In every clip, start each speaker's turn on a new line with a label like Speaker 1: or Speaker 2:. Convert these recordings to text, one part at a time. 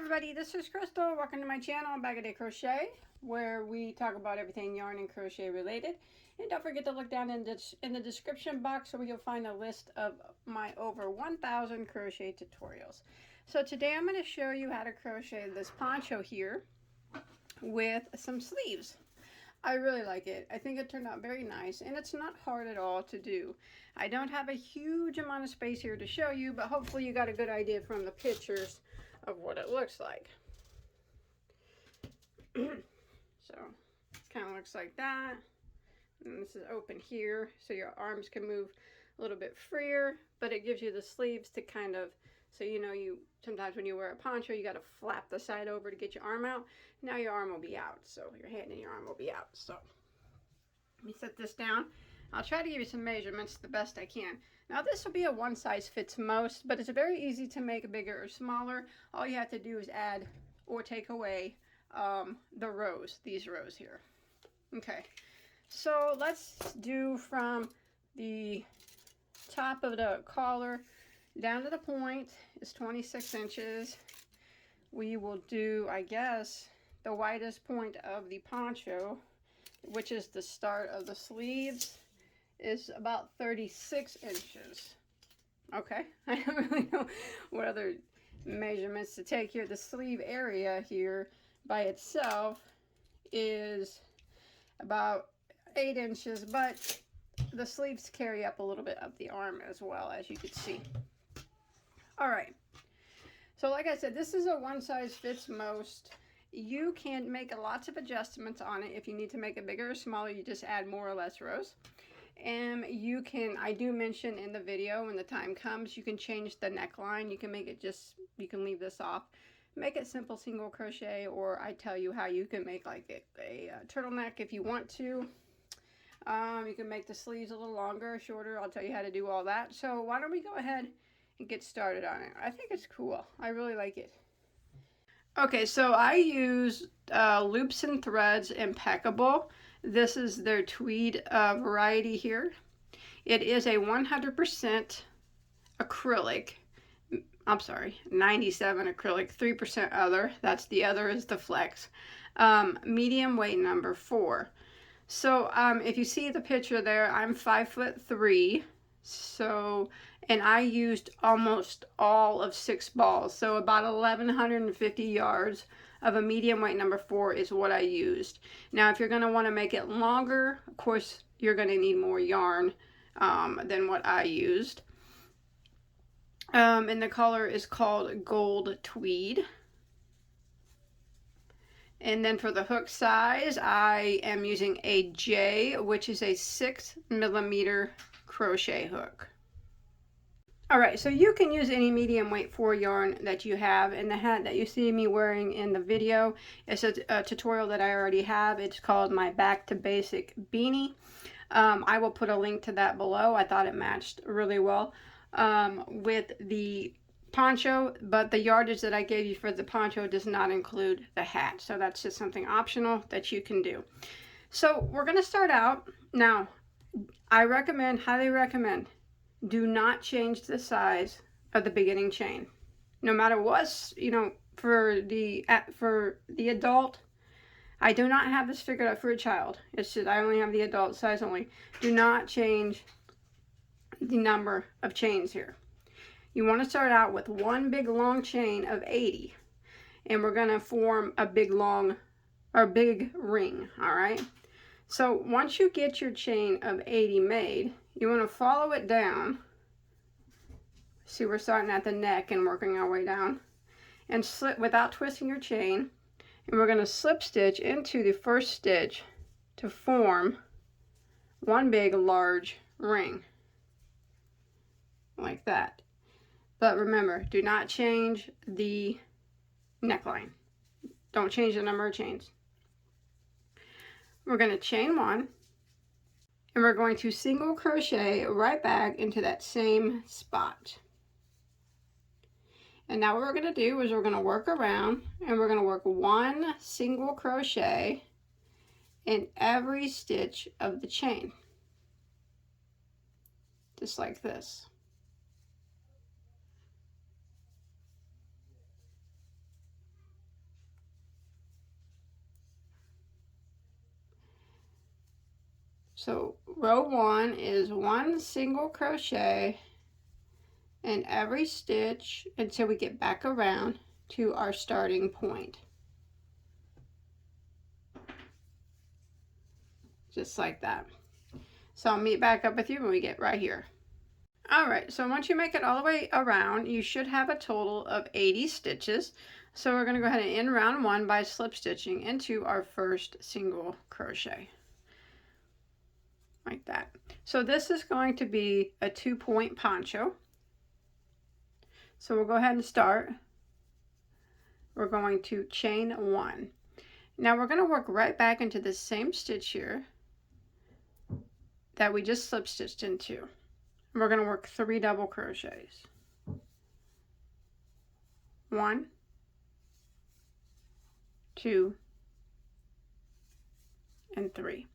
Speaker 1: everybody, this is Crystal. Welcome to my channel, Bagoday Crochet, where we talk about everything yarn and crochet related. And don't forget to look down in the description box where you'll find a list of my over 1,000 crochet tutorials. So today I'm going to show you how to crochet this poncho here with some sleeves. I really like it. I think it turned out very nice, and it's not hard at all to do. I don't have a huge amount of space here to show you, but hopefully you got a good idea from the pictures of what it looks like. So kind of looks like that, and this is open here so your arms can move a little bit freer, but it gives you the sleeves to kind of, so you know, you sometimes when you wear a poncho you got to flap the side over to get your arm out. Now your arm will be out, so your hand and your arm will be out. So let me set this down. I'll try to give you some measurements the best I can. Now this will be a one size fits most, but it's very easy to make bigger or smaller. All you have to do is add or take away the rows, these rows here. Okay, so let's do from the top of the collar down to the point is 26 inches. We will do, I guess, the widest point of the poncho, which is the start of the sleeves, is about 36 inches. Okay, I don't really know what other measurements to take here. The sleeve area here by itself is about 8 inches, but the sleeves carry up a little bit up the arm as well, as you can see. All right, so like I said, this is a one size fits most. You can make lots of adjustments on it. If you need to make it bigger or smaller, you just add more or less rows. And you can, I do mention in the video when the time comes, you can change the neckline. You can make it just, you can leave this off. Make it simple single crochet, or I tell you how you can make like a turtleneck if you want to. You can make the sleeves a little longer or shorter. I'll tell you how to do all that. So why don't we go ahead and get started on it. I think it's cool. I really like it. Okay, so I use Loops and Threads Impeccable. This is their tweed variety here. It is a 100% acrylic. I'm sorry, 97 acrylic, 3% other. That's the other is the flex. Medium weight number 4. So if you see the picture there, I'm 5'3". So, and I used almost all of 6 balls. So about 1,150 yards of a medium weight number 4 is what I used. Now, if you're going to want to make it longer, of course, you're going to need more yarn than what I used. And the color is called Gold Tweed. And then for the hook size, I am using a J, which is a 6mm crochet hook. Alright, so you can use any medium weight 4 yarn that you have, and the hat that you see me wearing in the video is a tutorial that I already have. It's called my Back to Basic Beanie. I will put a link to that below. I thought it matched really well with the poncho, but the yardage that I gave you for the poncho does not include the hat, so that's just something optional that you can do. So we're going to start out. Now, I recommend, highly recommend, do not change the size of the beginning chain. No matter what, you know, for the adult, I do not have this figured out for a child. It's just, I only have the adult size only. Do not change the number of chains here. You want to start out with one big long chain of 80, and we're going to form a big long, or big ring, all right? So once you get your chain of 80 made, you want to follow it down. See, we're starting at the neck and working our way down, and slip without twisting your chain, and we're going to slip stitch into the first stitch to form one big large ring like that. But remember, do not change the neckline. Don't change the number of chains. We're going to chain 1, and we're going to single crochet right back into that same spot. And now what we're going to do is we're going to work around, and we're going to work 1 single crochet in every stitch of the chain, just like this. So row 1 is 1 single crochet in every stitch until we get back around to our starting point. Just like that. So I'll meet back up with you when we get right here. Alright, so once you make it all the way around, you should have a total of 80 stitches. So we're going to go ahead and end round 1 by slip stitching into our first single crochet. Like that. So this is going to be a 2-point poncho. So we'll go ahead and start. We're going to chain 1. Now we're going to work right back into the same stitch here that we just slip stitched into. We're going to work 3 double crochets. 1, 2, and 3.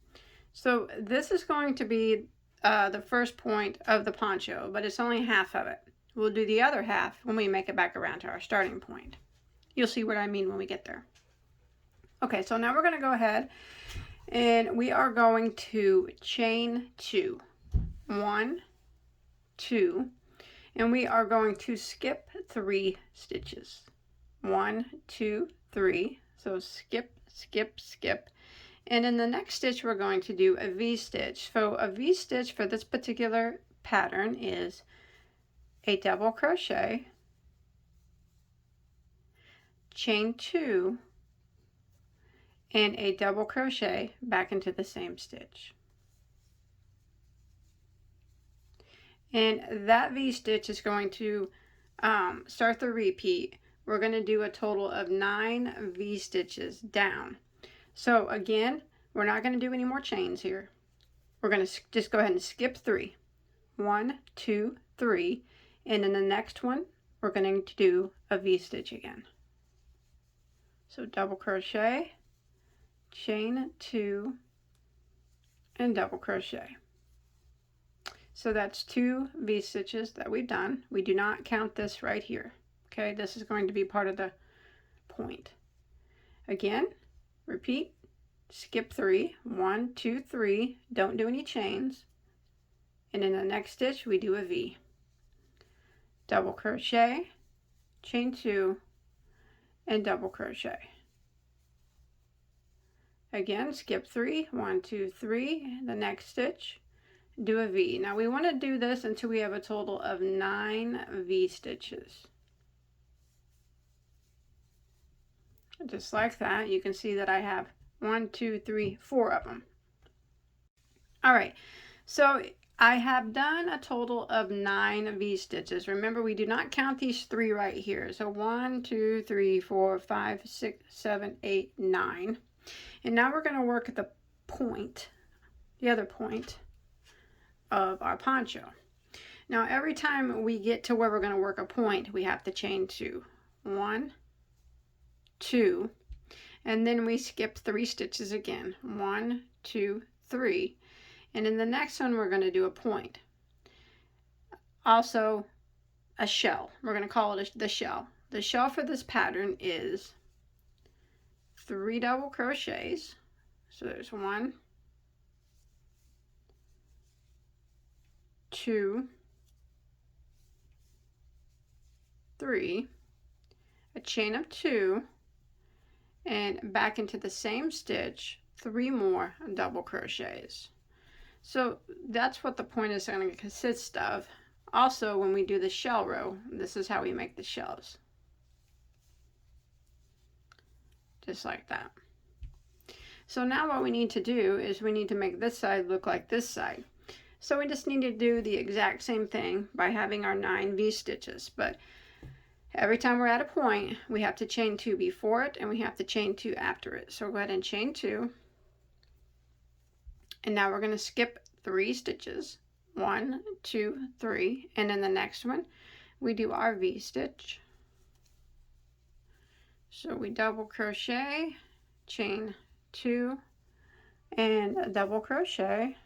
Speaker 1: So this is going to be the first point of the poncho, but it's only half of it. We'll do the other half when we make it back around to our starting point. You'll see what I mean when we get there. Okay, so now we're going to go ahead and we are going to chain 2. 1, 2, and we are going to skip 3 stitches. 1, 2, 3. So skip, skip, skip. And in the next stitch, we're going to do a V-stitch. So a V-stitch for this particular pattern is a double crochet, chain 2, and a double crochet back into the same stitch. And that V-stitch is going to start the repeat. We're going to do a total of 9 V-stitches down. So again, we're not going to do any more chains here. We're going to just go ahead and skip 3. 1, 2, 3. And in the next one, we're going to do a V-stitch again. So double crochet, chain 2, and double crochet. So that's 2 V-stitches that we've done. We do not count this right here. Okay, this is going to be part of the point. Again, repeat, skip 3, 1, 2, 3, don't do any chains. And in the next stitch, we do a V. Double crochet, chain 2, and double crochet. Again, skip 3, 1, 2, 3, the next stitch, do a V. Now we want to do this until we have a total of 9 V stitches. Just like that, you can see that I have 1, 2, 3, 4 of them. All right, so I have done a total of 9 V stitches. Remember, we do not count these 3 right here. So 1, 2, 3, 4, 5, 6, 7, 8, 9. And now we're going to work the point, the other point of our poncho. Now every time we get to where we're going to work a point, we have to chain 2. 1, 2, and then we skip 3 stitches again. 1, 2, 3, and in the next one we're going to do a point. Also a shell. We're going to call it the shell. The shell for this pattern is 3 double crochets. So there's 1, 2, 3, a chain of 2, and back into the same stitch, 3 more double crochets. So that's what the point is going to consist of. Also, when we do the shell row, this is how we make the shells. Just like that. So now what we need to do is we need to make this side look like this side. So we just need to do the exact same thing by having our 9 V stitches. But every time we're at a point, we have to chain 2 before it and we have to chain 2 after it. So go ahead and chain 2. And now we're going to skip 3 stitches. 1, 2, 3. And in the next one, we do our V stitch. So we double crochet, chain 2, and a double crochet.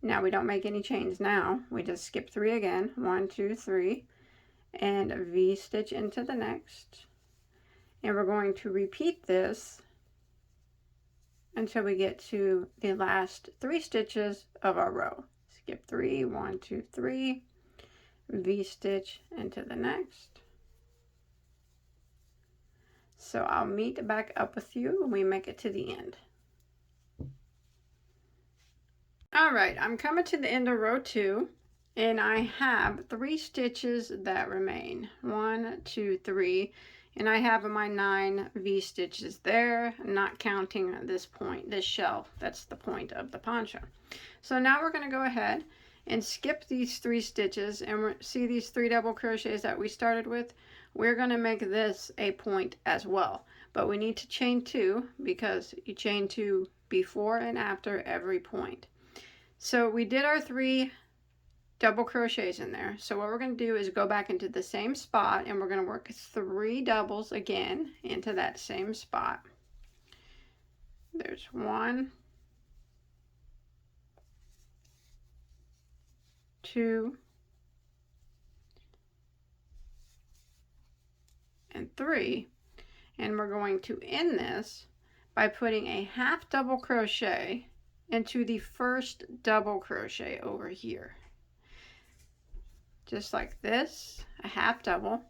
Speaker 1: Now we don't make any chains now. We just skip 3 again. 1, 2, 3. And a V stitch into the next. And we're going to repeat this until we get to the last 3 stitches of our row. Skip 3, 1, 2, 3, V-stitch into the next. So I'll meet back up with you when we make it to the end. Alright, I'm coming to the end of row 2, and I have 3 stitches that remain. 1, 2, 3, and I have my 9 V-stitches there, not counting this point, this shell. That's the point of the poncho. So now we're going to go ahead and skip these 3 stitches, and see these 3 double crochets that we started with? We're going to make this a point as well, but we need to chain 2 because you chain 2 before and after every point. So we did our 3 double crochets in there. So what we're going to do is go back into the same spot, and we're going to work 3 doubles again into that same spot. There's 1, 2, and 3, and we're going to end this by putting a half double crochet into the first double crochet over here, just like this, a half double.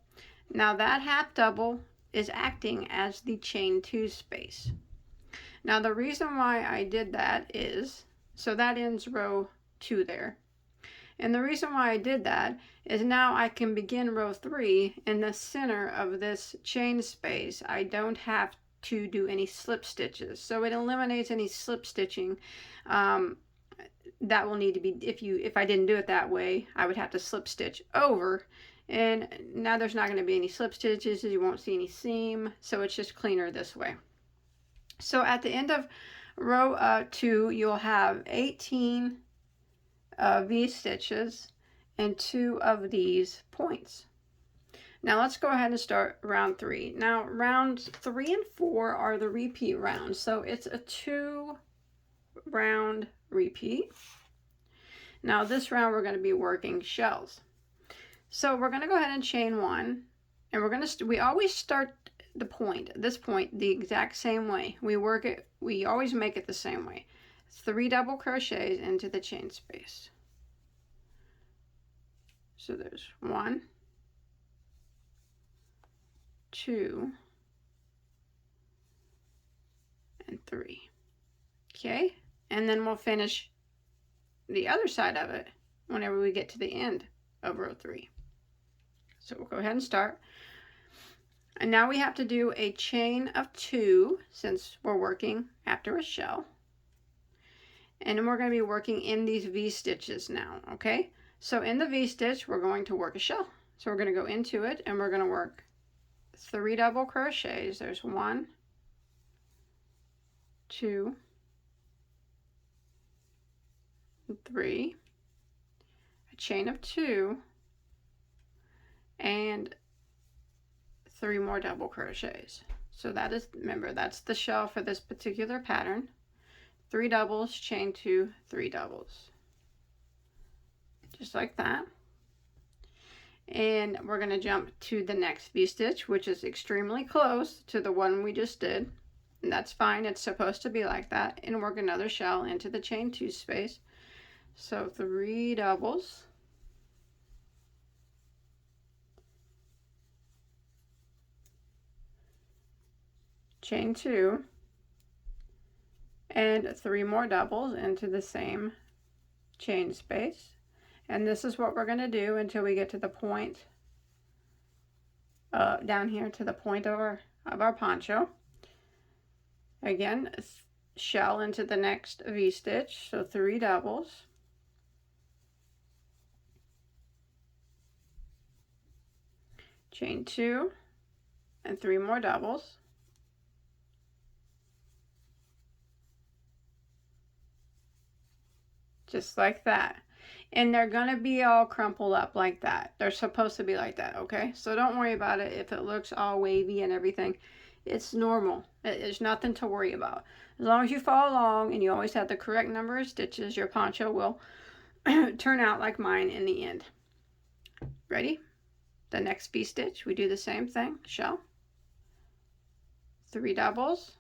Speaker 1: Now that half double is acting as the chain 2 space. Now the reason why I did that is, so that ends row 2 there. And the reason why I did that is now I can begin row 3 in the center of this chain space. I don't have to do any slip stitches, so it eliminates any slip stitching that will need to be, if I didn't do it that way, I would have to slip stitch over, and now there's not going to be any slip stitches, you won't see any seam, so it's just cleaner this way. So at the end of row 2, you'll have 18 V-stitches and 2 of these points. Now let's go ahead and start round 3. Now rounds 3 and 4 are the repeat rounds, so it's a 2 round repeat. Now this round we're going to be working shells. So we're going to go ahead and chain 1, and we're going to we always start this point the exact same way. We always make it the same way. 3 double crochets into the chain space. So there's 1, 2, and 3. Okay, and then we'll finish the other side of it whenever we get to the end of row 3. So we'll go ahead and start. And now we have to do a chain of 2 since we're working after a shell. And then we're going to be working in these V-stitches now, okay? So in the V-stitch, we're going to work a shell. So we're going to go into it, and we're going to work 3 double crochets. There's 1, 2, 3, a chain of 2, and 3 more double crochets. So that is, remember, that's the shell for this particular pattern. 3 doubles, chain 2, 3 doubles. Just like that. And we're going to jump to the next V-stitch, which is extremely close to the one we just did. And that's fine, it's supposed to be like that. And work another shell into the chain 2 space. So 3 doubles. Chain 2. And 3 more doubles into the same chain space. And this is what we're going to do until we get to the point down here to the point of our poncho. Again, shell into the next V-stitch, so 3 doubles. Chain 2 and 3 more doubles. Just like that. And they're going to be all crumpled up like that. They're supposed to be like that, okay? So don't worry about it if it looks all wavy and everything. It's normal. There's nothing to worry about. As long as you follow along and you always have the correct number of stitches, your poncho will turn out like mine in the end. Ready? The next V-stitch, we do the same thing. Shell. 3 doubles.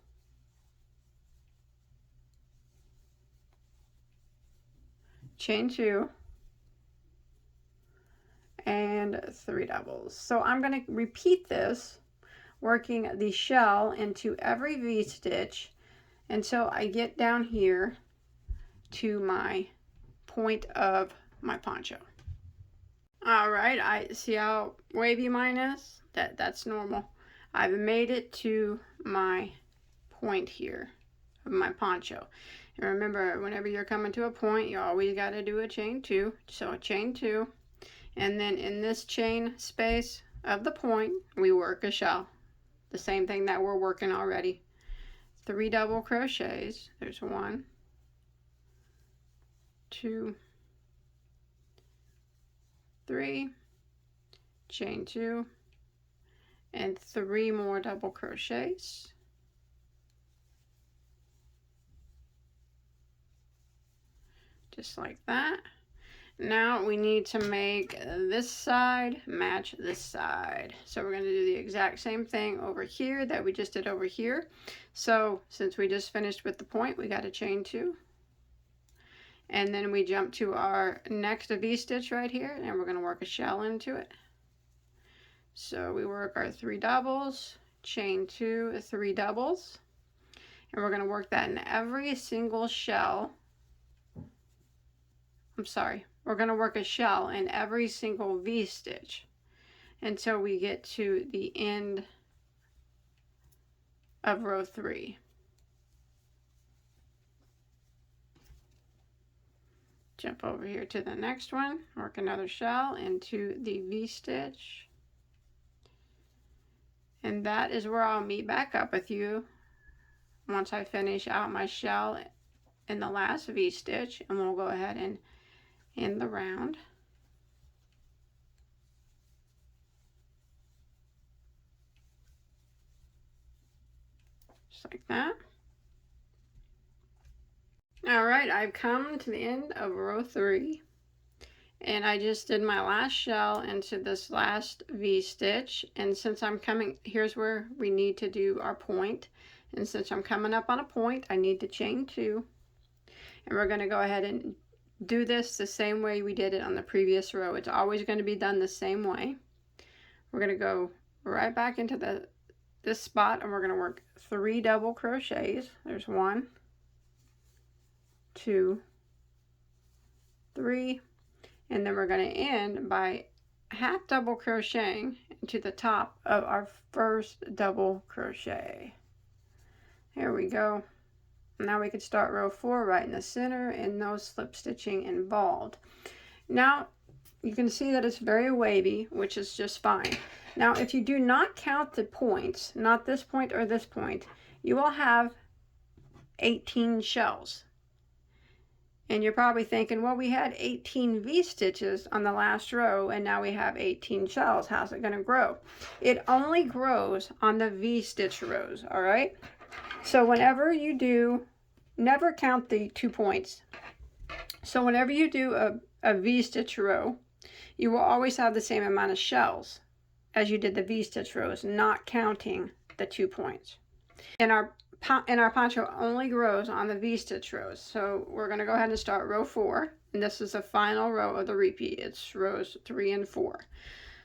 Speaker 1: chain 2, and 3 doubles. So I'm going to repeat this, working the shell into every V-stitch until I get down here to my point of my poncho. All right, I see how wavy mine is. That's normal. I've made it to my point here of my poncho. And remember, whenever you're coming to a point, you always got to do a chain 2. So a chain 2, and then in this chain space of the point, we work a shell. The same thing that we're working already. 3 double crochets. There's 1, 2, 3, chain 2, and 3 more double crochets. Just like that. Now we need to make this side match this side. So we're going to do the exact same thing over here that we just did over here. So since we just finished with the point, we got to chain 2. And then we jump to our next V-stitch right here, and we're going to work a shell into it. So we work our 3 doubles, chain 2, 3 doubles, and we're going to work that in every single shell. We're going to work a shell in every single V-stitch until we get to the end of row 3. Jump over here to the next one, work another shell into the V-stitch. And that is where I'll meet back up with you once I finish out my shell in the last V-stitch, and we'll go ahead and end the round. Just like that. All right, I've come to the end of row 3, and I just did my last shell into this last V-stitch, and since I'm coming, here's where we need to do our point, and since I'm coming up on a point, I need to chain 2, and we're going to go ahead and do this the same way we did it on the previous row. It's always going to be done the same way. We're going to go right back into this spot, and we're going to work 3 double crochets. There's 1, 2, 3, and then we're going to end by half double crocheting into the top of our first double crochet. There we go. Now we can start row 4 right in the center and no slip stitching involved. Now you can see that it's very wavy, which is just fine. Now if you do not count the points, not this point or this point, you will have 18 shells. And you're probably thinking, well, we had 18 V-stitches on the last row and now we have 18 shells. How's it going to grow? It only grows on the V-stitch rows, all right? So whenever you do, never count the 2 points. So whenever you do a V-stitch row, you will always have the same amount of shells as you did the V-stitch rows, not counting the 2 points. And our poncho only grows on the V-stitch rows. So we're going to go ahead and start row 4. And this is the final row of the repeat. It's rows 3 and 4.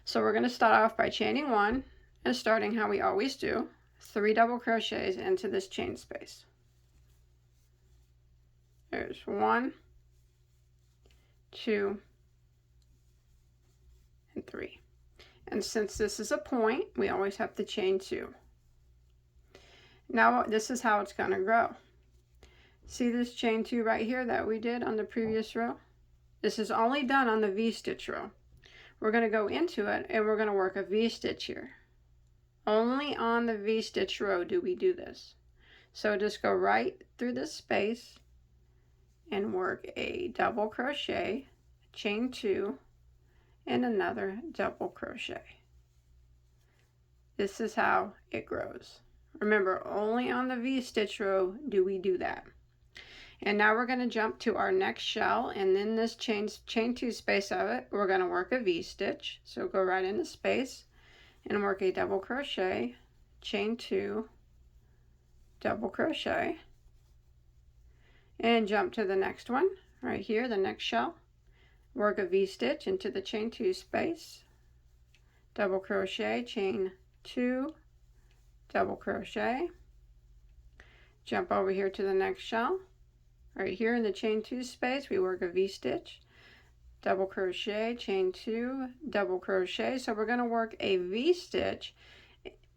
Speaker 1: So we're going to start off by chaining 1 and starting how we always do. 3 double crochets into this chain space. There's 1, 2, and 3. And since this is a point, we always have to chain 2. Now this is how it's going to grow. See this chain 2 right here that we did on the previous row? This is only done on the V-stitch row. We're going to go into it and we're going to work a V-stitch here. Only on the V-stitch row do we do this. So just go right through this space and work a double crochet, chain 2, and another double crochet. This is how it grows. Remember, only on the V-stitch row do we do that. And now we're going to jump to our next shell, and in this chain 2 space of it, we're going to work a V-stitch. So go right into space and work a double crochet, chain 2, double crochet, and jump to the next one, right here, the next shell, work a V-stitch into the chain 2 space, double crochet, chain 2, double crochet, jump over here to the next shell. Right here in the chain 2 space, we work a V-stitch, double crochet, chain 2, double crochet. So we're going to work a V-stitch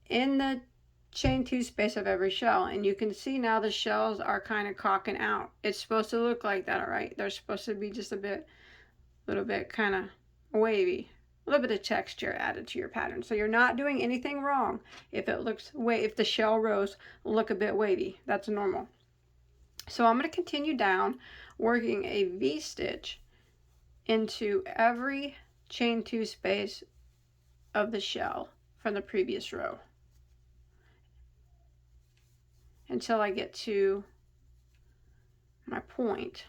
Speaker 1: in the chain 2 space of every shell, and you can see now the shells are kind of cocking out. It's supposed to look like that, all right? They're supposed to be just a little bit kind of wavy, a little bit of texture added to your pattern. So you're not doing anything wrong if if the shell rows look a bit wavy. That's normal. So I'm going to continue down, working a V-stitch into every chain 2 space of the shell from the previous row until I get to my point.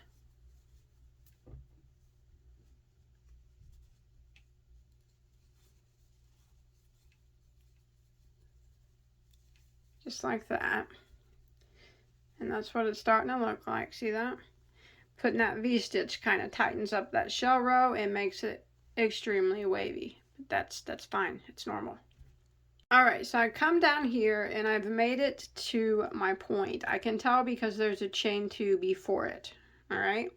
Speaker 1: Just like that. And that's what it's starting to look like. See that? Putting that V-stitch kind of tightens up that shell row and makes it extremely wavy. But that's fine. It's normal. Alright, so I come down here and I've made it to my point. I can tell because there's a chain 2 before it. Alright?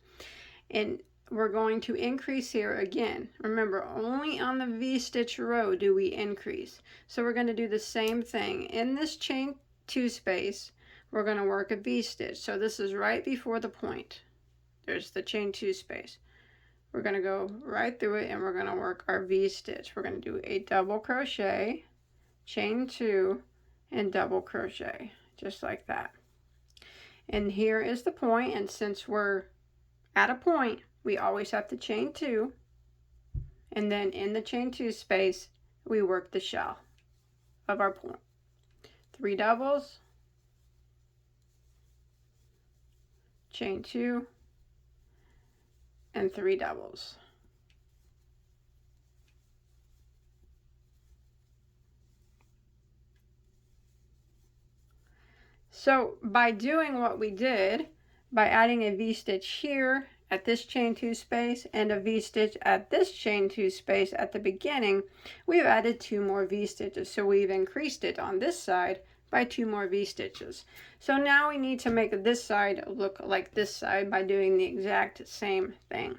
Speaker 1: And we're going to increase here again. Remember, only on the V-stitch row do we increase. So we're going to do the same thing. In this chain 2 space, we're going to work a V-stitch. So this is right before the point. There's the chain 2 space. We're going to go right through it and we're going to work our V-stitch. We're going to do a double crochet, chain 2, and double crochet, just like that. And here is the point, and since we're at a point, we always have to chain 2, and then in the chain 2 space, we work the shell of our point. 3 doubles, chain 2, and 3 doubles. So by doing what we did, by adding a V-stitch here at this chain 2 space and a V-stitch at this chain 2 space at the beginning, we've added 2 more V-stitches. So we've increased it on this side by 2 more V-stitches. So now we need to make this side look like this side by doing the exact same thing.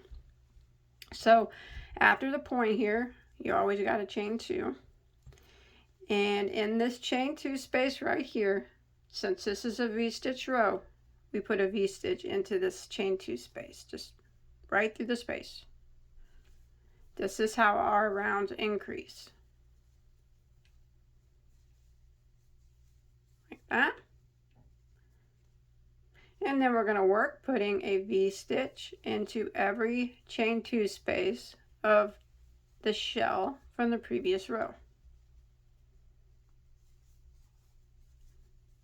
Speaker 1: So after the point here, you always got to chain 2. And in this chain 2 space right here, since this is a V-stitch row, we put a V-stitch into this chain 2 space, just right through the space. This is how our rounds increase. Like that. And then we're going to work putting a V-stitch into every chain 2 space of the shell from the previous row.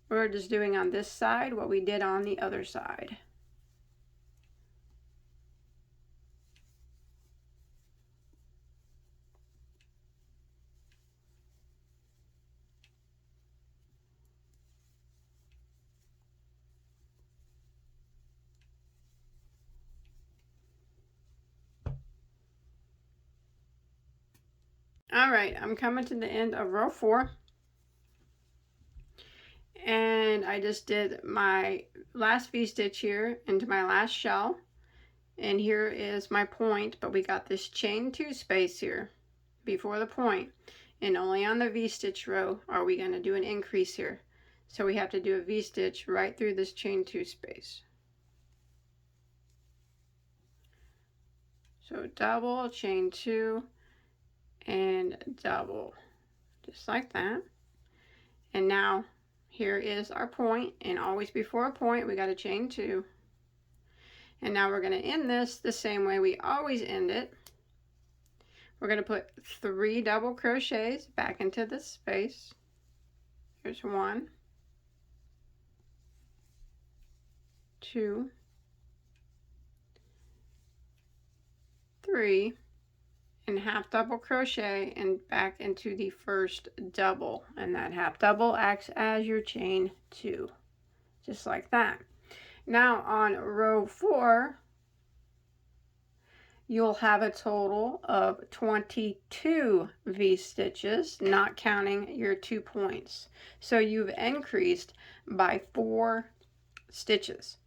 Speaker 1: We're just doing on this side what we did on the other side. All right, I'm coming to the end of row 4. And I just did my last V-stitch here into my last shell, and here is my point, but we got this chain 2 space here before the point, and only on the V-stitch row are we going to do an increase here. So we have to do a V-stitch right through this chain 2 space. So double, chain 2, and double, just like that. And now here is our point, and always before a point we got to chain 2. And now we're going to end this the same way we always end it. We're going to put 3 double crochets back into this space. Here's 1, 2, 3, and half double crochet and back into the first double, and that half double acts as your chain 2, just like that. Now on row 4, you'll have a total of 22 V-stitches, not counting your 2 points. So you've increased by 4 stitches.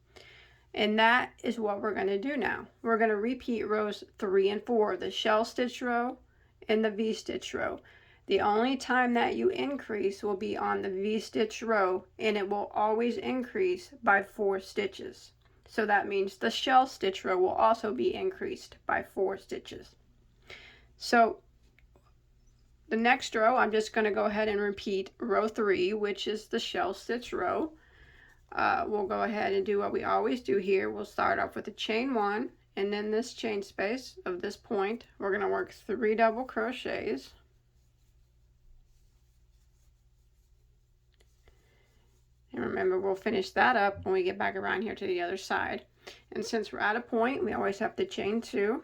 Speaker 1: And that is what we're going to do now. We're going to repeat rows 3 and 4, the shell stitch row and the V-stitch row. The only time that you increase will be on the V-stitch row, and it will always increase by 4 stitches. So that means the shell stitch row will also be increased by 4 stitches. So the next row, I'm just going to go ahead and repeat row 3, which is the shell stitch row. We'll go ahead and do what we always do here. We'll start off with a chain 1, and then this chain space of this point, we're going to work 3 double crochets. And remember, we'll finish that up when we get back around here to the other side. And since we're at a point, we always have to chain 2.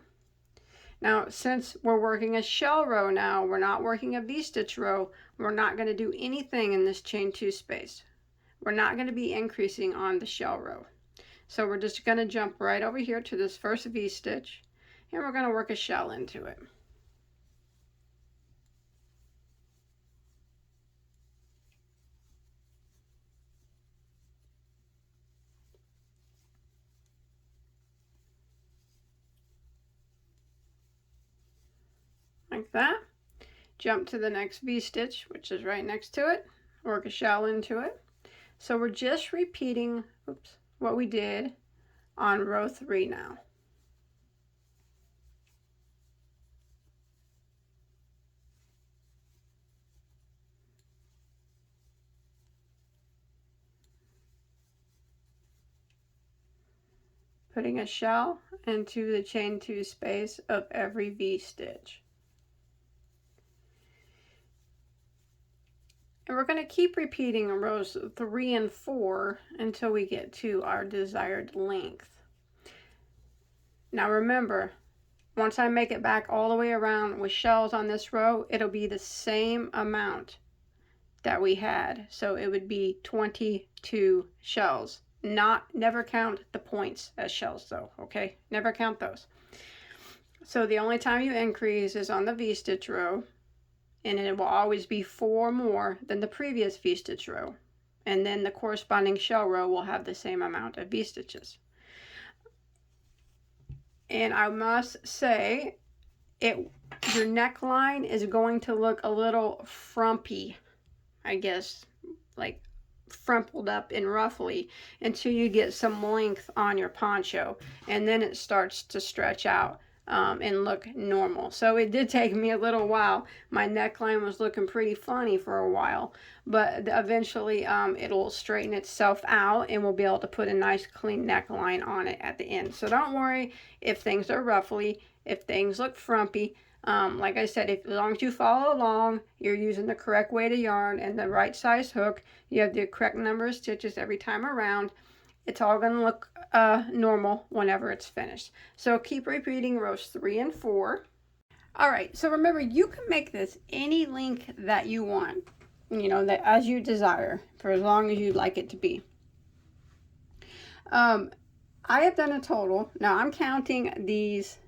Speaker 1: Now, since we're working a shell row now, we're not working a V-stitch row, we're not going to do anything in this chain 2 space. We're not going to be increasing on the shell row. So we're just going to jump right over here to this first V-stitch, and we're going to work a shell into it. Like that. Jump to the next V-stitch, which is right next to it, work a shell into it. So we're just repeating, what we did on row 3 now. Putting a shell into the chain 2 space of every V-stitch. And we're going to keep repeating rows 3 and 4 until we get to our desired length. Now remember, once I make it back all the way around with shells on this row, it'll be the same amount that we had. So it would be 22 shells. Never count the points as shells though, okay? Never count those. So the only time you increase is on the V-stitch row, and it will always be 4 more than the previous V-stitch row. And then the corresponding shell row will have the same amount of V-stitches. And I must say, your neckline is going to look a little frumpy, I guess, like frumpled up and ruffly, until you get some length on your poncho, and then it starts to stretch out and look normal. So it did take me a little while. My neckline was looking pretty funny for a while, but eventually it'll straighten itself out, and we'll be able to put a nice clean neckline on it at the end. So don't worry if things are ruffly, if things look frumpy. Like I said, as long as you follow along, you're using the correct weight of yarn and the right size hook, you have the correct number of stitches every time around, it's all going to look normal whenever it's finished. So keep repeating rows 3 and 4. Alright, so remember, you can make this any length that you want, you know, that as you desire, for as long as you'd like it to be. I have done a total, now I'm counting these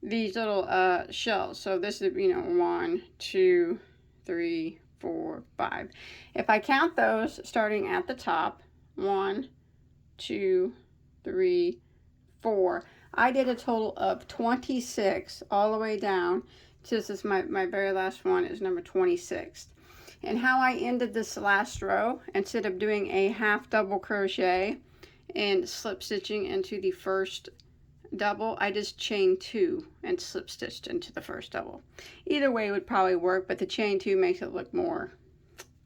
Speaker 1: little shells. So this is, you know, 1, 2, 3, 4, 5. If I count those starting at the top, 1, 2, 3, 4, I did a total of 26 all the way down. This is my very last one is number 26. And how I ended this last row, instead of doing a half double crochet and slip stitching into the first double, I just chained 2 and slip stitched into the first double. Either way would probably work, but the chain 2 makes it look more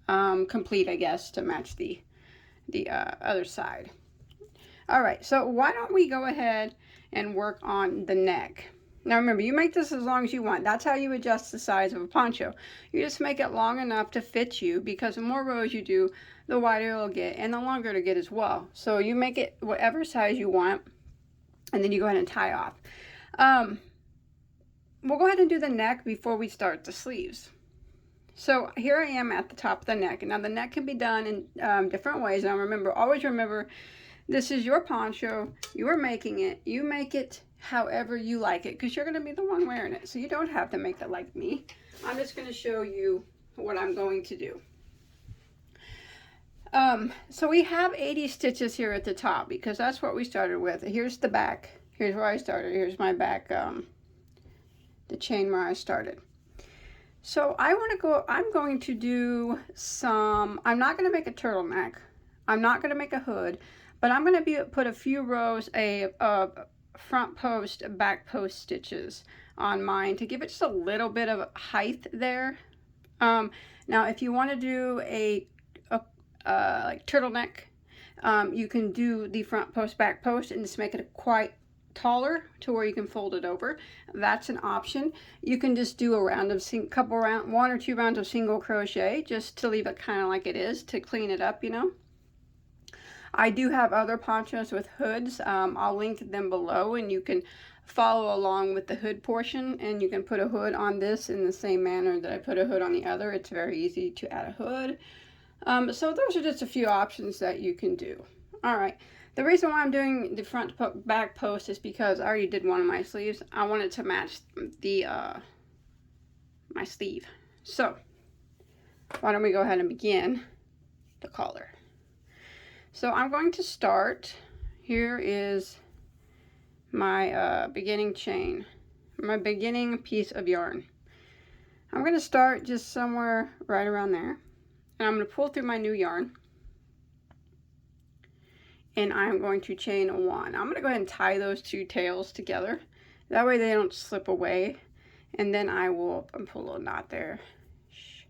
Speaker 1: complete, I guess, to match the other side. All right, so why don't we go ahead and work on the neck. Now remember, you make this as long as you want. That's how you adjust the size of a poncho. You just make it long enough to fit you, because the more rows you do, the wider it'll get and the longer it'll get as well. So you make it whatever size you want, and then you go ahead and tie off. We'll go ahead and do the neck before we start the sleeves. So here I am at the top of the neck. Now the neck can be done in different ways. Now remember, always remember, this is your poncho. You are making it. You make it however you like it, because you're going to be the one wearing it, so you don't have to make it like me. I'm just going to show you what I'm going to do. So we have 80 stitches here at the top because that's what we started with. Here's the back. Here's where I started. Here's my back, the chain where I started. So I'm going to do some, I'm not going to make a turtleneck. I'm not going to make a hood, but I'm going to put a few rows of front post, back post stitches on mine to give it just a little bit of height there. Now if you want to do a like turtleneck, you can do the front post, back post, and just make it quite taller to where you can fold it over. That's an option. You can just do a round of one or two rounds of single crochet just to leave it kind of like it is, to clean it up, you know. I do have other ponchos with hoods. I'll link them below, and you can follow along with the hood portion, and you can put a hood on this in the same manner that I put a hood on the other. It's very easy to add a hood. So those are just a few options that you can do. All right. The reason why I'm doing the front back post is because I already did one of my sleeves. I wanted to match the my sleeve. So why don't we go ahead and begin the collar. So I'm going to start. Here is my beginning chain, my beginning piece of yarn. I'm going to start just somewhere right around there, and I'm going to pull through my new yarn. And I'm going to chain one. I'm going to go ahead and tie those two tails together. That way they don't slip away. And then I will pull a little knot there. Shh.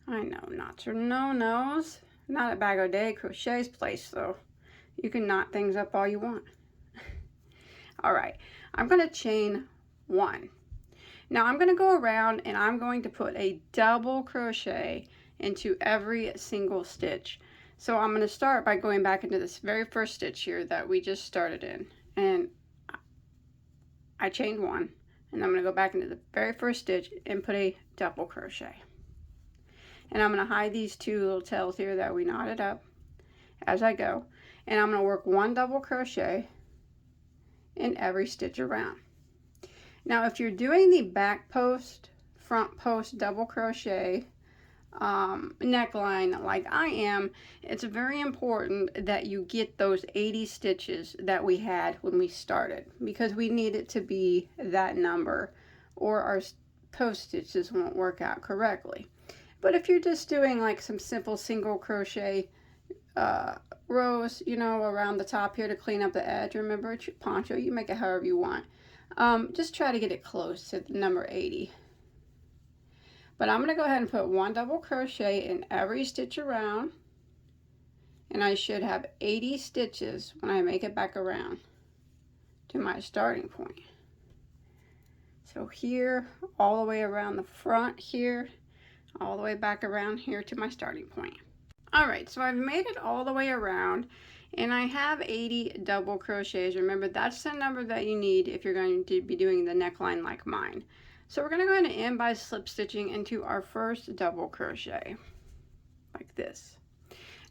Speaker 1: I know, knots are no-nos. Not at Bagoday Crochet's place, though. You can knot things up all you want. All right, I'm going to chain one. Now I'm going to go around and I'm going to put a double crochet into every single stitch. So I'm going to start by going back into this very first stitch here that we just started in, and I chained one, and I'm going to go back into the very first stitch and put a double crochet. And I'm going to hide these two little tails here that we knotted up as I go, and I'm going to work one double crochet in every stitch around. Now if you're doing the back post, front post double crochet neckline like I am, it's very important that you get those 80 stitches that we had when we started, because we need it to be that number or our post stitches won't work out correctly. But if you're just doing like some simple single crochet rows, you know, around the top here to clean up the edge, remember it's your poncho, you make it however you want. Just try to get it close to the number 80. But I'm going to go ahead and put one double crochet in every stitch around, and I should have 80 stitches when I make it back around to my starting point. So here, all the way around the front here, all the way back around here to my starting point. All right, so I've made it all the way around, and I have 80 double crochets. Remember, that's the number that you need if you're going to be doing the neckline like mine. So we're going to go ahead and end by slip stitching into our first double crochet, like this.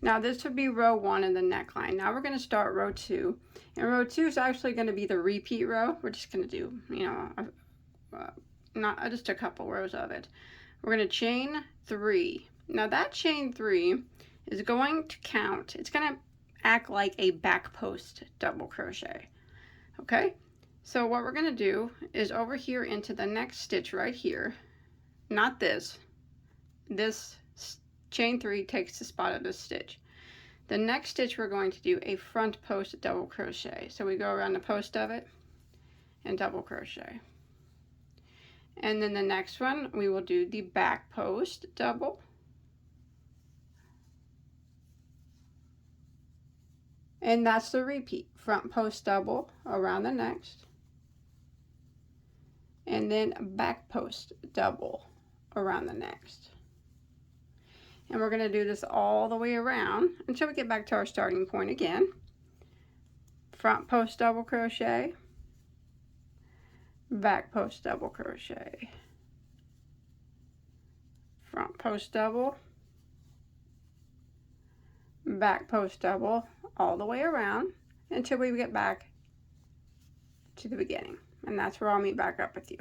Speaker 1: Now this would be row 1 in the neckline. Now we're going to start row 2, and row 2 is actually going to be the repeat row. We're just going to do, you know, not just a couple rows of it. We're going to chain 3. Now that chain 3 is going to count. It's going to act like a back post double crochet. Okay? So what we're going to do is over here into the next stitch right here, not this chain 3 takes the spot of this stitch. The next stitch we're going to do a front post double crochet. So we go around the post of it and double crochet. And then the next one we will do the back post double. And that's the repeat, front post double around the next. And then back post double around the next. And we're going to do this all the way around until we get back to our starting point again. Front post double crochet, back post double crochet, front post double, back post double, all the way around until we get back to the beginning, and that's where I'll meet back up with you.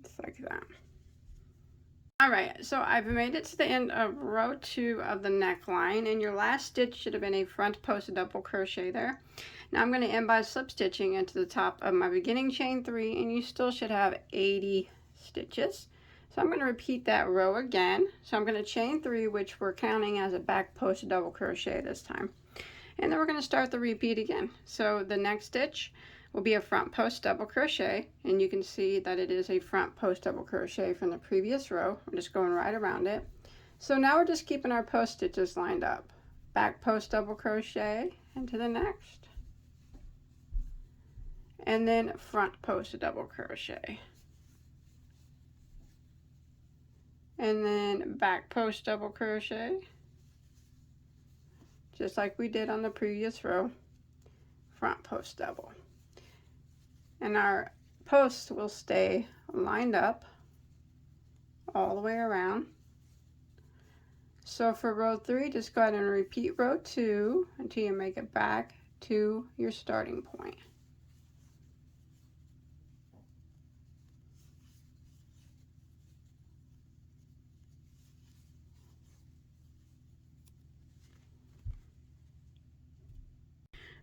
Speaker 1: Just like that. Alright, so I've made it to the end of row 2 of the neckline, and your last stitch should have been a front post double crochet there. Now I'm going to end by slip stitching into the top of my beginning chain 3, and you still should have 80 stitches. So I'm going to repeat that row again. So I'm going to chain 3, which we're counting as a back post double crochet this time. And then we're going to start the repeat again. So the next stitch will be a front post double crochet, and you can see that it is a front post double crochet from the previous row. We're just going right around it. So now we're just keeping our post stitches lined up. Back post double crochet into the next, and then front post double crochet, and then back post double crochet, just like we did on the previous row, front post double. And our posts will stay lined up all the way around. So for row 3, just go ahead and repeat row 2 until you make it back to your starting point.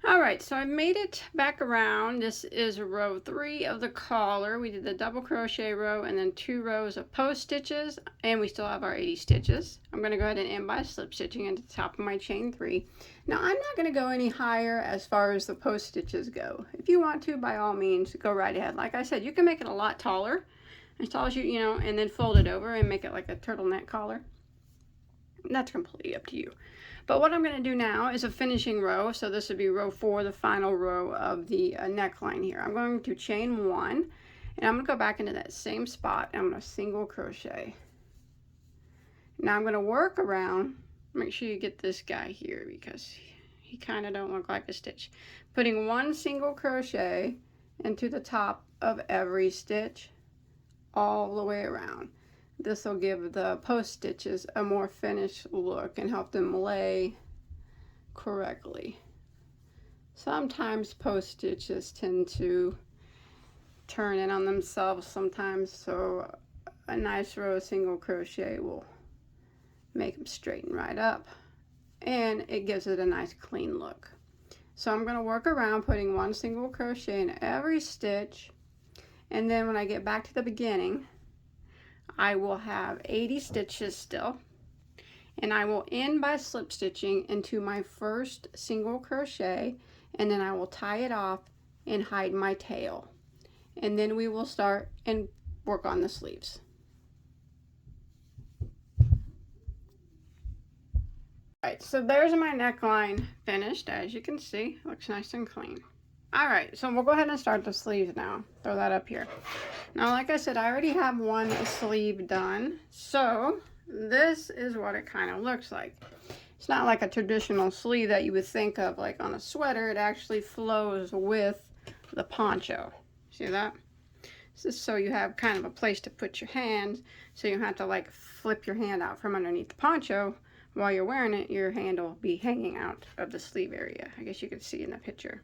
Speaker 1: Alright, so I made it back around. This is row 3 of the collar. We did the double crochet row and then 2 rows of post stitches, and we still have our 80 stitches. I'm going to go ahead and end by slip stitching into the top of my chain 3. Now I'm not going to go any higher as far as the post stitches go. If you want to, by all means, go right ahead. Like I said, you can make it a lot taller, as tall as you know, and then fold it over and make it like a turtleneck collar. That's completely up to you. But what I'm going to do now is a finishing row. So this would be row 4, the final row of the neckline here. I'm going to chain 1, and I'm going to go back into that same spot, and I'm going to single crochet. Now I'm going to work around. Make sure you get this guy here because he kind of don't look like a stitch. Putting 1 single crochet into the top of every stitch all the way around. This will give the post stitches a more finished look and help them lay correctly. Sometimes post stitches tend to turn in on themselves sometimes, so a nice row of single crochet will make them straighten right up, and it gives it a nice clean look. So I'm going to work around putting 1 single crochet in every stitch, and then when I get back to the beginning, I will have 80 stitches still, and I will end by slip stitching into my first single crochet, and then I will tie it off and hide my tail, and then we will start and work on the sleeves. Alright, so there's my neckline finished. As you can see, looks nice and clean. Alright, so we'll go ahead and start the sleeves now. Throw that up here. Now, like I said, I already have 1 sleeve done. So, this is what it kind of looks like. It's not like a traditional sleeve that you would think of like on a sweater. It actually flows with the poncho. See that? This is so you have kind of a place to put your hands, so you don't have to like flip your hand out from underneath the poncho. While you're wearing it, your hand will be hanging out of the sleeve area. I guess you can see in the picture.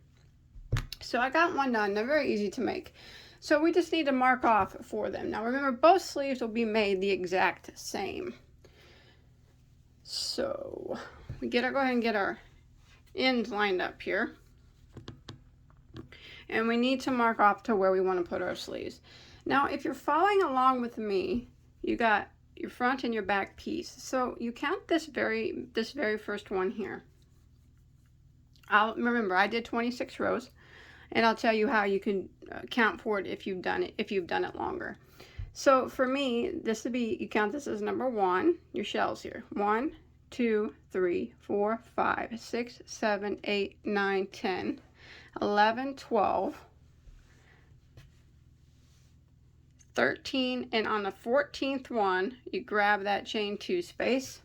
Speaker 1: So I got 1 done. They're very easy to make. So we just need to mark off for them. Now remember, both sleeves will be made the exact same. So we go ahead and get our ends lined up here. And we need to mark off to where we want to put our sleeves. Now if you're following along with me, you got your front and your back piece. So you count this very first one here. Remember, I did 26 rows. And I'll tell you how you can count for it if you've done it longer. So for me, this would be, you count this as number 1, your shells here. 1, 2, 3, 4, 5, 6, 7, 8, 9, 10, 11, 12, 13, and on the 14th one, you grab that chain 2 space,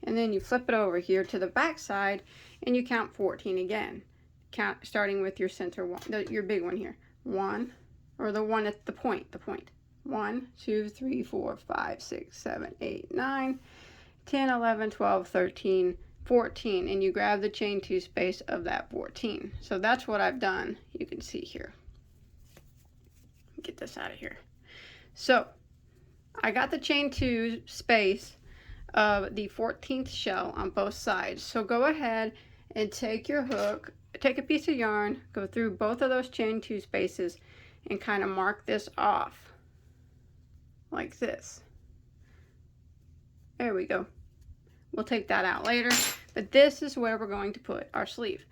Speaker 1: and then you flip it over here to the back side, and you count 14 again. Count starting with your center one, your big one here. 1, or the one at the point. 1, 2, 3, 4, 5, 6, 7, 8, 9, 10, 11, 12, 13, 14, and you grab the chain 2 space of that 14. So that's what I've done. You can see here. Get this out of here. So I got the chain 2 space of the 14th shell on both sides. So go ahead and take your hook, take a piece of yarn, go through both of those chain 2 spaces and kind of mark this off like this. There we go. We'll take that out later, but this is where we're going to put our sleeve.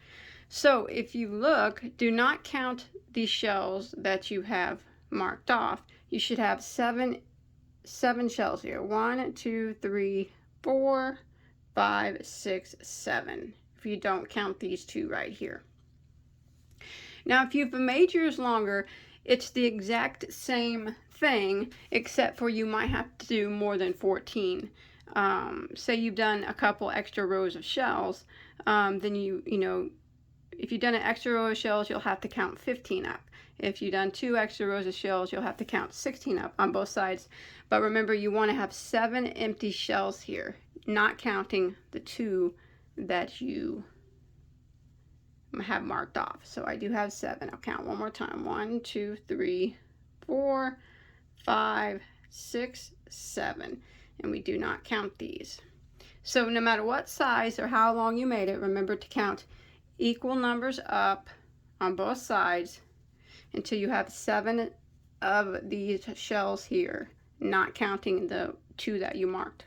Speaker 1: So if you look, do not count the shells that you have marked off. You should have seven shells here. 1, 2, 3, 4, 5, 6, 7. If you don't count these two right here. Now, if you've made yours longer, it's the exact same thing, except for you might have to do more than 14. Say you've done a couple extra rows of shells, then you know, if you've done an extra row of shells, you'll have to count 15 up. If you've done 2 extra rows of shells, you'll have to count 16 up on both sides. But remember, you want to have 7 empty shells here, not counting the 2 that you have marked off. So I do have 7. I'll count one more time. 1, 2, 3, 4, 5, 6, 7. And we do not count these. So no matter what size or how long you made it, remember to count equal numbers up on both sides until you have 7 of these shells here, not counting the 2 that you marked.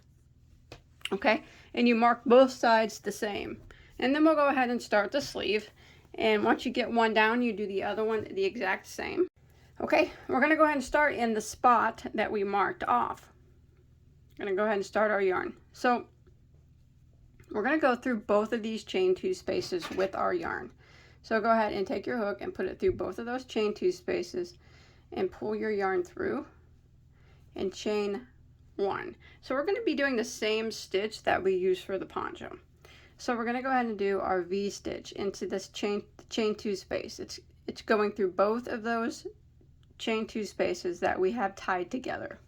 Speaker 1: Okay, and you mark both sides the same. And then we'll go ahead and start the sleeve. And once you get one down, you do the other one the exact same. Okay, we're going to go ahead and start in the spot that we marked off. I'm going to go ahead and start our yarn. So we're going to go through both of these chain 2 spaces with our yarn. So go ahead and take your hook and put it through both of those chain 2 spaces and pull your yarn through and chain 1. So we're going to be doing the same stitch that we used for the poncho. So we're going to go ahead and do our V stitch into this chain 2 space. It's going through both of those chain 2 spaces that we have tied together.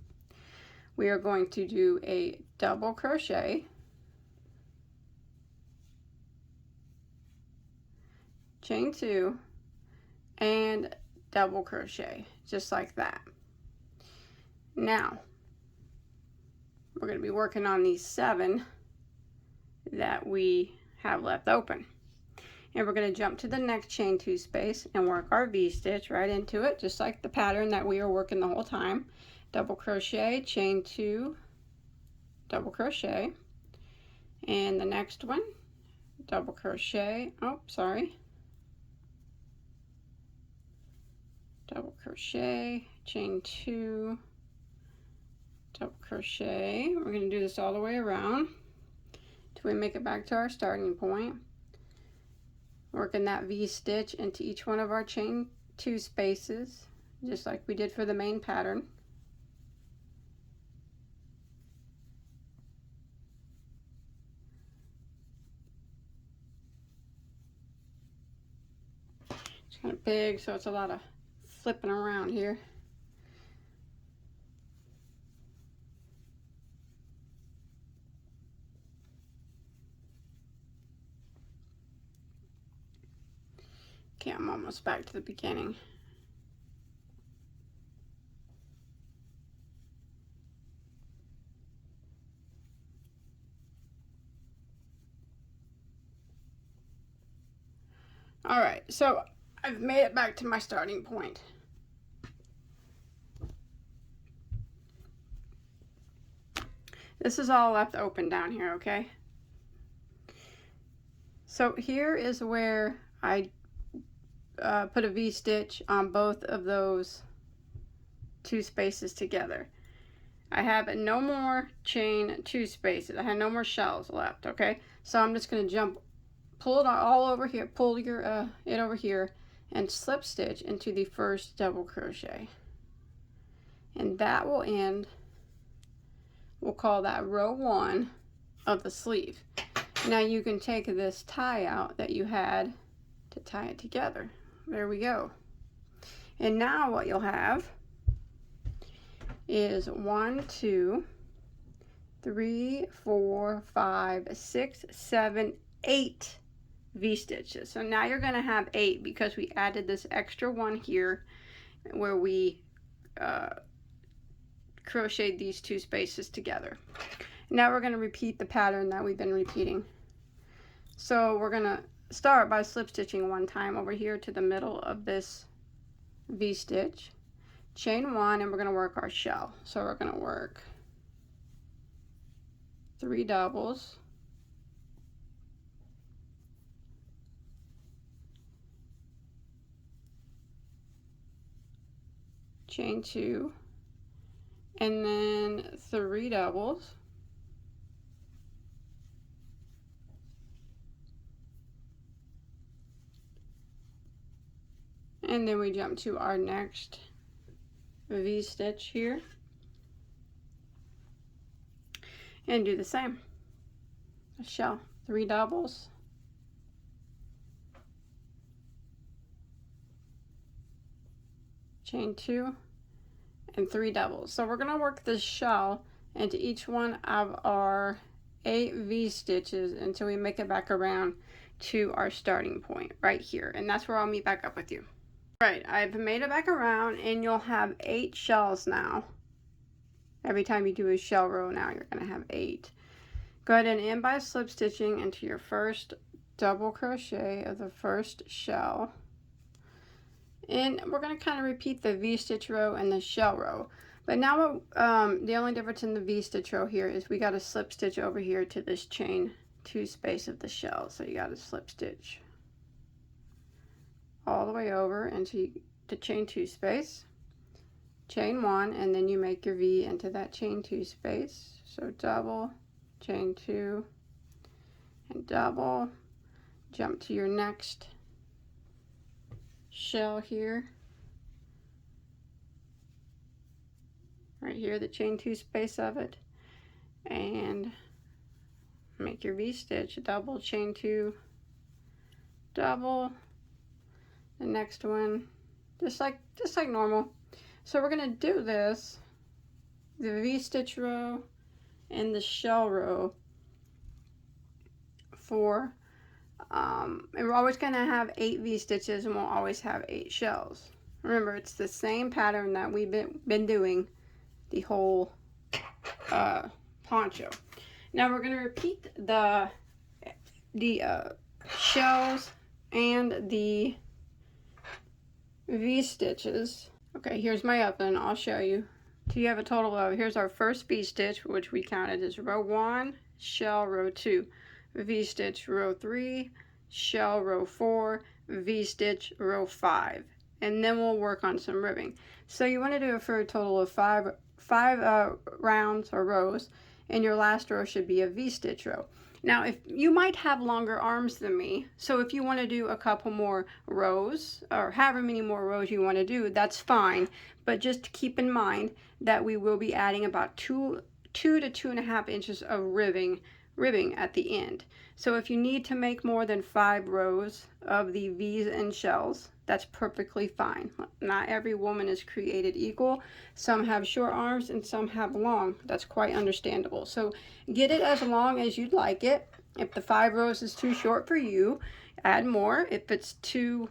Speaker 1: We are going to do a double crochet, chain 2, and double crochet, just like that. Now we're going to be working on these 7 that we have left open, and we're going to jump to the next chain 2 space and work our V stitch right into it, just like the pattern that we are working the whole time. Double crochet, chain 2, double crochet, and the next one, double crochet, double crochet, chain 2, double crochet. We're going to do this all the way around till we make it back to our starting point. Working that V stitch into each one of our chain 2 spaces, just like we did for the main pattern. It's kind of big, so it's a lot of flipping around here. Okay, I'm almost back to the beginning. All right, so I've made it back to my starting point. This is all left open down here, okay? So here is where I put a V stitch on both of those 2 spaces together. I have no more chain 2 spaces. I have no more shells left, okay? So I'm just going to pull it all over here, pull your it over here, and slip stitch into the first double crochet. And that will end, we'll call that row 1 of the sleeve. Now you can take this tie out that you had to tie it together. There we go. And now what you'll have is 1, 2, 3, 4, 5, 6, 7, 8 V-stitches. So now you're going to have 8 because we added this extra one here where we crocheted these two spaces together. Now we're going to repeat the pattern that we've been repeating. So we're going to start by slip stitching one time over here to the middle of this V-stitch, chain 1, and we're going to work our shell. So we're going to work 3 doubles, chain 2, and then 3 doubles, and then we jump to our next V-stitch here and do the same. A shell, 3 doubles, chain 2, and 3 doubles. So we're going to work this shell into each one of our 8 V-stitches until we make it back around to our starting point right here, and that's where I'll meet back up with you. Right, I've made it back around, and you'll have 8 shells now. Every time you do a shell row now, you're going to have 8. Go ahead and end by slip stitching into your first double crochet of the first shell. And we're going to kind of repeat the V-stitch row and the shell row. But now the only difference in the V-stitch row here is we got to slip stitch over here to this chain 2 space of the shell. So you got to slip stitch all the way over into the chain 2 space, chain 1, and then you make your V into that chain 2 space. So double, chain 2, and double, jump to your next shell here, right here, the chain 2 space of it, and make your V-stitch, double, chain 2, double, the next one, just like normal. So we're going to do this, the V-stitch row and the shell row for and we're always going to have 8 V-stitches, and we'll always have 8 shells. Remember, it's the same pattern that we've been doing the whole poncho. Now we're going to repeat the shells and the V-stitches. Okay, here's my oven. I'll show you. So you have a total of, here's our first V-stitch, which we counted as row 1, shell row 2, V-stitch row 3, shell row 4, V-stitch row 5, and then we'll work on some ribbing. So you want to do it for a total of 5 rounds or rows, and your last row should be a V-stitch row. Now, if you might have longer arms than me, so if you want to do a couple more rows, or however many more rows you want to do, that's fine. But just keep in mind that we will be adding about 2 to 2.5 inches of ribbing at the end. So if you need to make more than 5 rows of the V's and shells, that's perfectly fine. Not every woman is created equal. Some have short arms and some have long. That's quite understandable. So get it as long as you'd like it. If the 5 rows is too short for you, add more. If it's too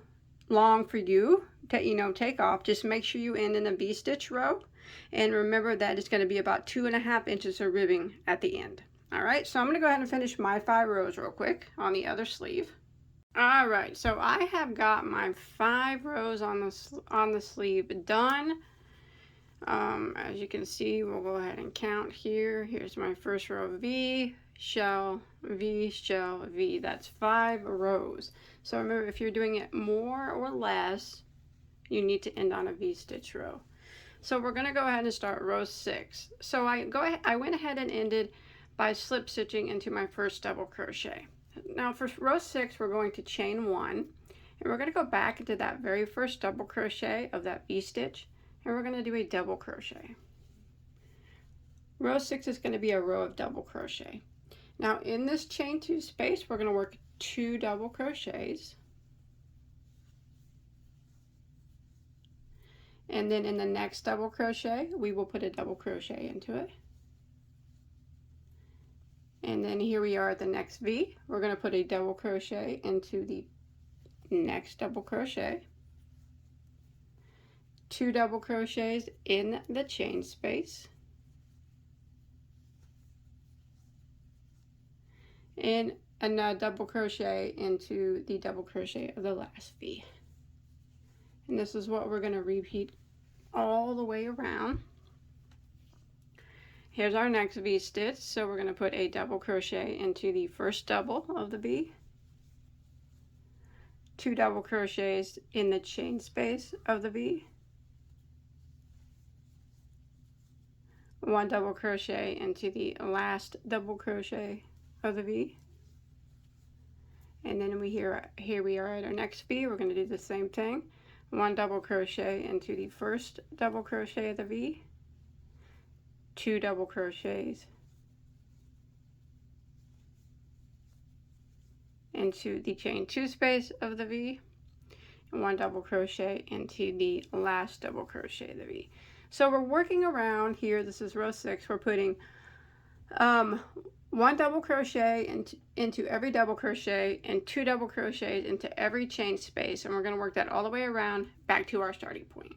Speaker 1: long for you, take off. Just make sure you end in a V-stitch row. And remember that it's going to be about 2.5 inches of ribbing at the end. Alright, so I'm going to go ahead and finish my 5 rows real quick on the other sleeve. Alright, so I have got my 5 rows on the sleeve done. As you can see, we'll go ahead and count here. Here's my first row, V, shell, V, shell, V. That's 5 rows. So remember, if you're doing it more or less, you need to end on a V-stitch row. So we're going to go ahead and start row 6. So I went ahead and ended by slip stitching into my first double crochet. Now for row 6, we're going to chain 1, and we're going to go back into that very first double crochet of that V-stitch, and we're going to do a double crochet. Row 6 is going to be a row of double crochet. Now in this chain 2 space, we're going to work 2 double crochets, and then in the next double crochet, we will put a double crochet into it. And then here we are at the next V. We're going to put a double crochet into the next double crochet, 2 double crochets in the chain space, and a double crochet into the double crochet of the last V. And this is what we're going to repeat all the way around. Here's our next V stitch. So we're going to put a double crochet into the first double of the V, 2 double crochets in the chain space of the V, 1 double crochet into the last double crochet of the V. And then here we are at our next V. We're going to do the same thing. 1 double crochet into the first double crochet of the V, 2 double crochets into the chain 2 space of the V, and 1 double crochet into the last double crochet of the V. So we're working around here. This is row 6. We're putting 1 double crochet into every double crochet and 2 double crochets into every chain space, and we're going to work that all the way around back to our starting point.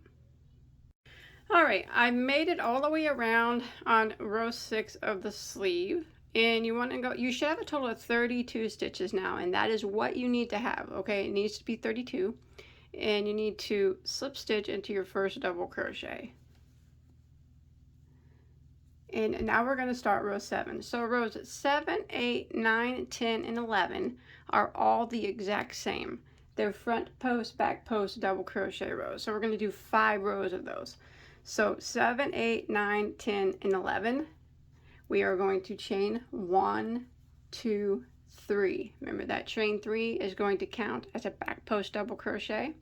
Speaker 1: Alright, I made it all the way around on row 6 of the sleeve, and you should have a total of 32 stitches now, and that is what you need to have. Okay, it needs to be 32, and you need to slip stitch into your first double crochet. And now we're going to start row 7. So rows 7, 8, 9, 10, and 11 are all the exact same. They're front post, back post, double crochet rows. So we're going to do 5 rows of those. So 7, 8, 9, 10, and 11, we are going to chain 1, 2, 3. Remember that chain 3 is going to count as a back post double crochet.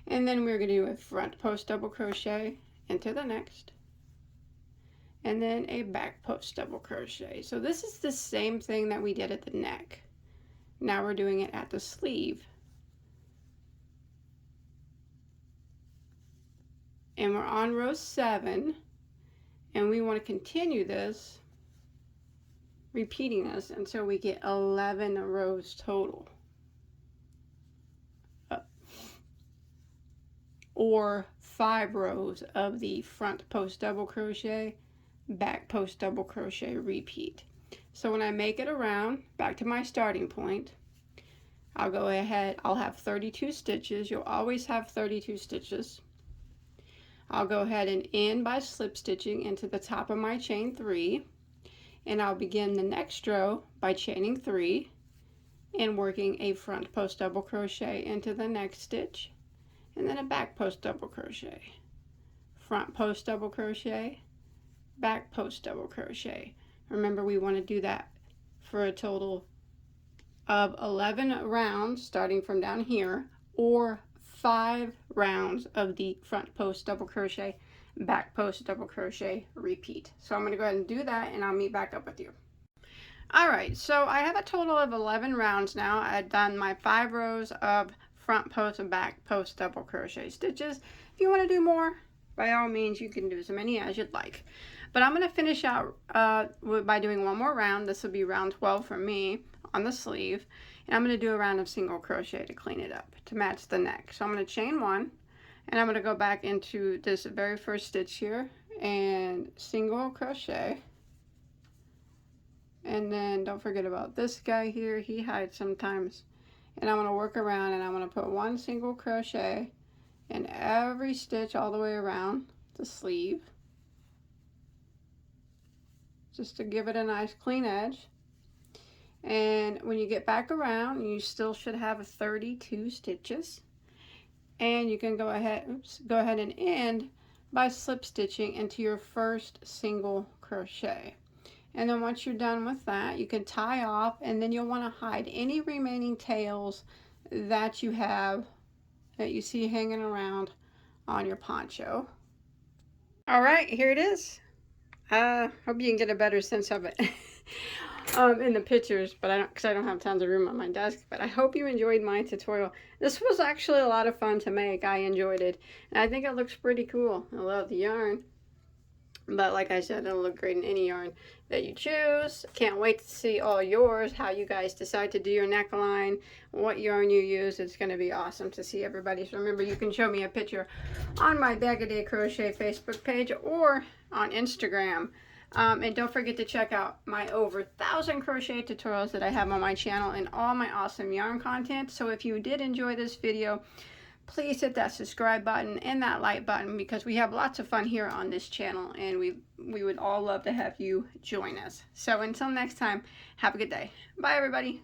Speaker 1: And then we're going to do a front post double crochet into the next, and then a back post double crochet. So this is the same thing that we did at the neck. Now we're doing it at the sleeve. And we're on row 7, and we want to continue this, repeating this until we get 11 rows total. Or 5 rows of the front post double crochet, back post double crochet repeat. So when I make it around back to my starting point, I'll go ahead, I'll have 32 stitches. You'll always have 32 stitches. I'll go ahead and end by slip stitching into the top of my chain 3, and I'll begin the next row by chaining 3 and working a front post double crochet into the next stitch, and then a back post double crochet, front post double crochet, back post double crochet. Remember, we want to do that for a total of 11 rounds starting from down here, or 5 rounds of the front post double crochet, back post double crochet repeat. So I'm going to go ahead and do that, and I'll meet back up with you. Alright, so I have a total of 11 rounds now. I've done my 5 rows of front post and back post double crochet stitches. If you want to do more, by all means, you can do as many as you'd like. But I'm going to finish out by doing one more round. This will be round 12 for me on the sleeve. And I'm going to do a round of single crochet to clean it up, to match the neck. So I'm going to chain 1, and I'm going to go back into this very first stitch here and single crochet. And then don't forget about this guy here, he hides sometimes. And I'm going to work around, and I'm going to put 1 single crochet in every stitch all the way around the sleeve, just to give it a nice clean edge. And when you get back around, you still should have 32 stitches, and you can go ahead and end by slip stitching into your first single crochet. And then once you're done with that, you can tie off, and then you'll want to hide any remaining tails that you have, that you see hanging around on your poncho. All right, here it is. Hope you can get a better sense of it in the pictures, but because I don't have tons of room on my desk. But I hope you enjoyed my tutorial. This was actually a lot of fun to make. I enjoyed it, and I think it looks pretty cool. I love the yarn. But like I said, it'll look great in any yarn that you choose. Can't wait to see all yours, how you guys decide to do your neckline, what yarn you use. It's going to be awesome to see everybody. So remember, you can show me a picture on my Bagoday Crochet Facebook page or on Instagram. And don't forget to check out my over 1,000 crochet tutorials that I have on my channel and all my awesome yarn content. So if you did enjoy this video, please hit that subscribe button and that like button, because we have lots of fun here on this channel, and we would all love to have you join us. So until next time, have a good day. Bye everybody.